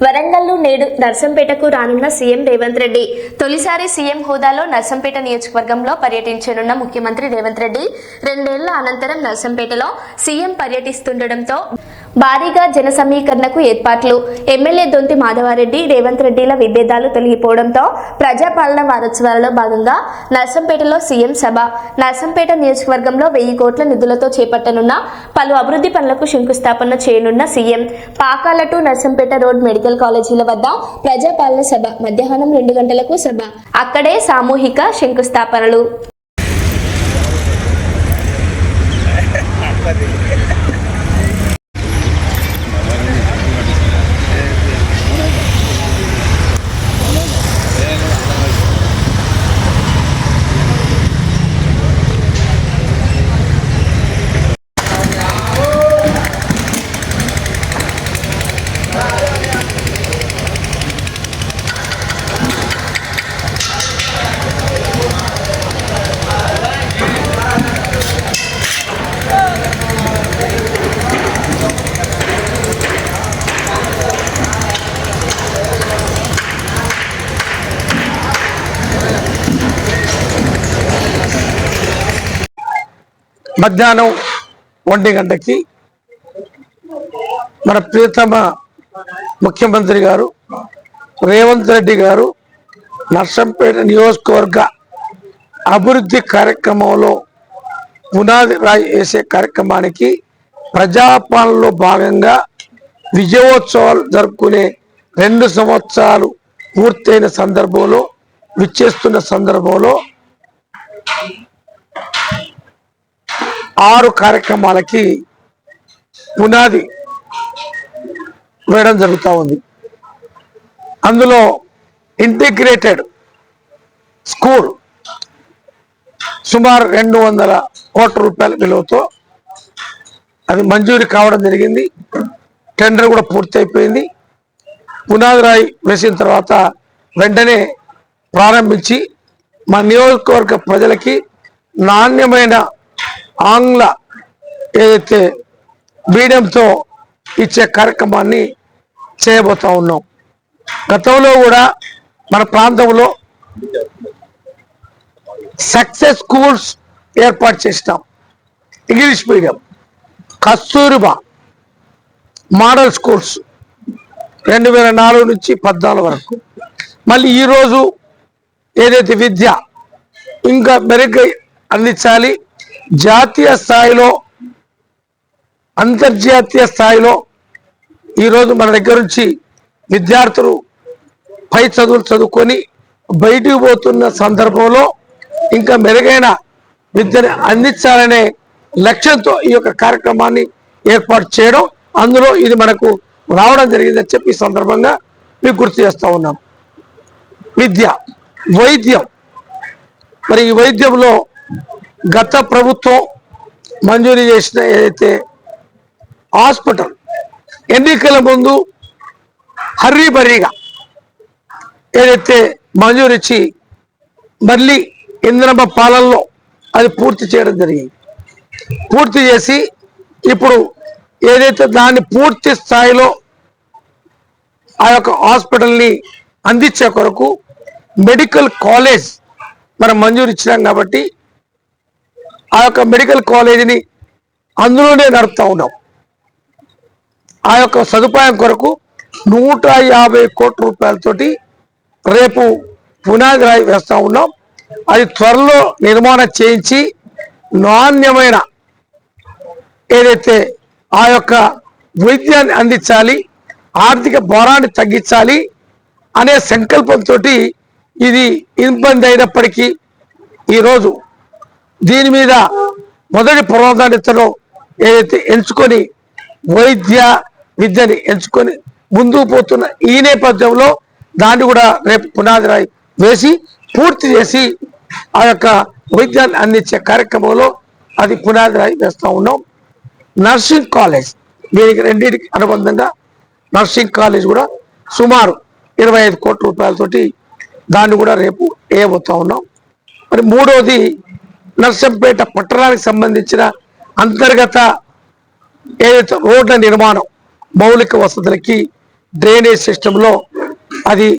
వరంగల్లో నేడు నర్సంపేటకు రానున్న సీఎం రేవంత్ రెడ్డి. తొలిసారి సీఎం హోదాలో నర్సంపేట నియోజకవర్గంలో పర్యటించనున్న ముఖ్యమంత్రి రేవంత్ రెడ్డి 2 ఏళ్ల అనంతరం నర్సంపేటలో సీఎం పర్యటిస్తుండటంతో భారీగా జన సమీకరణకు ఏర్పాట్లు. ఎమ్మెల్యే దొంతి మాధవారెడ్డి, రేవంత్ రెడ్డిల విభేదాలు తొలగిపోవడంతో ప్రజాపాలన వారోత్సవాలలో భాగంగా నర్సంపేటలో సీఎం సభ. నర్సంపేట నియోజకవర్గంలో 1000 కోట్ల నిధులతో చేపట్టనున్న పలు అభివృద్ధి పనులకు శంకుస్థాపన చేయనున్న CM. Pakala to Narsampet road medical కాలేజీల వద్ద ప్రజాపాలన సభ. మధ్యాహ్నం 2 గంటలకు సభ. అక్కడే సామూహిక శంకుస్థాపనలు. మధ్యాహ్నం 1 గంటకి మన ప్రియతమ ముఖ్యమంత్రి గారు రేవంత్ రెడ్డి గారు నర్సంపేట నియోజకవర్గ అభివృద్ధి కార్యక్రమంలో పునాది రాయి వేసే కార్యక్రమానికి ప్రజాపాలనలో భాగంగా విజయోత్సవాలు జరుపుకునే 2 సంవత్సరాలు పూర్తయిన సందర్భంలో విచ్చేస్తున్న సందర్భంలో 6 కార్యక్రమాలకి పునాది వేయడం జరుగుతూ ఉంది. అందులో ఇంటిగ్రేటెడ్ స్కూల్ సుమారు 200 కోట్ల రూపాయల విలువతో అది మంజూరు కావడం జరిగింది. టెండర్ కూడా పూర్తి అయిపోయింది. పునాది రాయి వేసిన తర్వాత వెంటనే ప్రారంభించి మా నియోజకవర్గ ప్రజలకి నాణ్యమైన ఆంగ్ల ఏదైతే మీడియంతో ఇచ్చే కార్యక్రమాన్ని చేయబోతా ఉన్నాం. గతంలో కూడా మన ప్రాంతంలో సక్సెస్ స్కూల్స్ ఏర్పాటు చేసినాం. English medium, Kasturba model schools 2004 నుంచి 14 వరకు. మళ్ళీ ఈరోజు ఏదైతే విద్య ఇంకా మెరుగ్గా అందించాలి, జాతీయ స్థాయిలో అంతర్జాతీయ స్థాయిలో ఈరోజు మన దగ్గర నుంచి విద్యార్థులు పై చదువులు చదువుకొని బయటికి పోతున్న సందర్భంలో ఇంకా మెరుగైన విద్యను అందించాలనే లక్ష్యంతో ఈ యొక్క కార్యక్రమాన్ని ఏర్పాటు చేయడం, అందులో ఇది మనకు రావడం జరిగిందని చెప్పి ఈ సందర్భంగా మీకు గుర్తు చేస్తూ ఉన్నాం. విద్య, వైద్యం. మరి ఈ వైద్యంలో గత ప్రభుత్వం మంజూరు చేసిన ఏదైతే హాస్పిటల్ ఎన్నికల ముందు హర్రీబరీగా ఏదైతే మంజూరు ఇచ్చి మళ్ళీ ఇంద్రమ్మ పాలనలో అది పూర్తి చేయడం జరిగింది. పూర్తి చేసి ఇప్పుడు ఏదైతే దాన్ని పూర్తి స్థాయిలో ఆ యొక్క హాస్పిటల్ని అందించే కొరకు మెడికల్ కాలేజ్ మనం మంజూరు ఇచ్చినాం కాబట్టి ఆ యొక్క మెడికల్ కాలేజీని అందులోనే నడుపుతా ఉన్నాం. ఆ యొక్క సదుపాయం కొరకు 150 కోట్ల రూపాయలతోటి రేపు పునాది రాయి వేస్తూ ఉన్నాం. అది త్వరలో నిర్మాణం చేయించి నాణ్యమైన ఏదైతే ఆ యొక్క వైద్యాన్ని అందించాలి, ఆర్థిక భారాన్ని తగ్గించాలి అనే సంకల్పంతో ఇది ఇబ్బంది అయినప్పటికీ ఈరోజు దీని మీద మొదటి ప్రాధాన్యతలో ఏదైతే ఎంచుకొని విద్యని ఎంచుకొని ముందుకు పోతున్న ఈ నేపథ్యంలో దాన్ని కూడా రేపు పునాది రాయి వేసి పూర్తి చేసి ఆ యొక్క వైద్యాన్ని అందించే కార్యక్రమంలో అది పునాది రాయి వేస్తూ ఉన్నాం. నర్సింగ్ కాలేజ్, దీనికి రెండింటికి అనుబంధంగా నర్సింగ్ కాలేజ్ కూడా సుమారు 25 కోట్ల రూపాయలతోటి దాన్ని కూడా రేపు వేయబోతా ఉన్నాం. మరి మూడోది నర్సంపేట పట్టణానికి సంబంధించిన అంతర్గత ఏదైతే రోడ్ల నిర్మాణం, మౌలిక వసతులకి డ్రైనేజ్ సిస్టంలో అది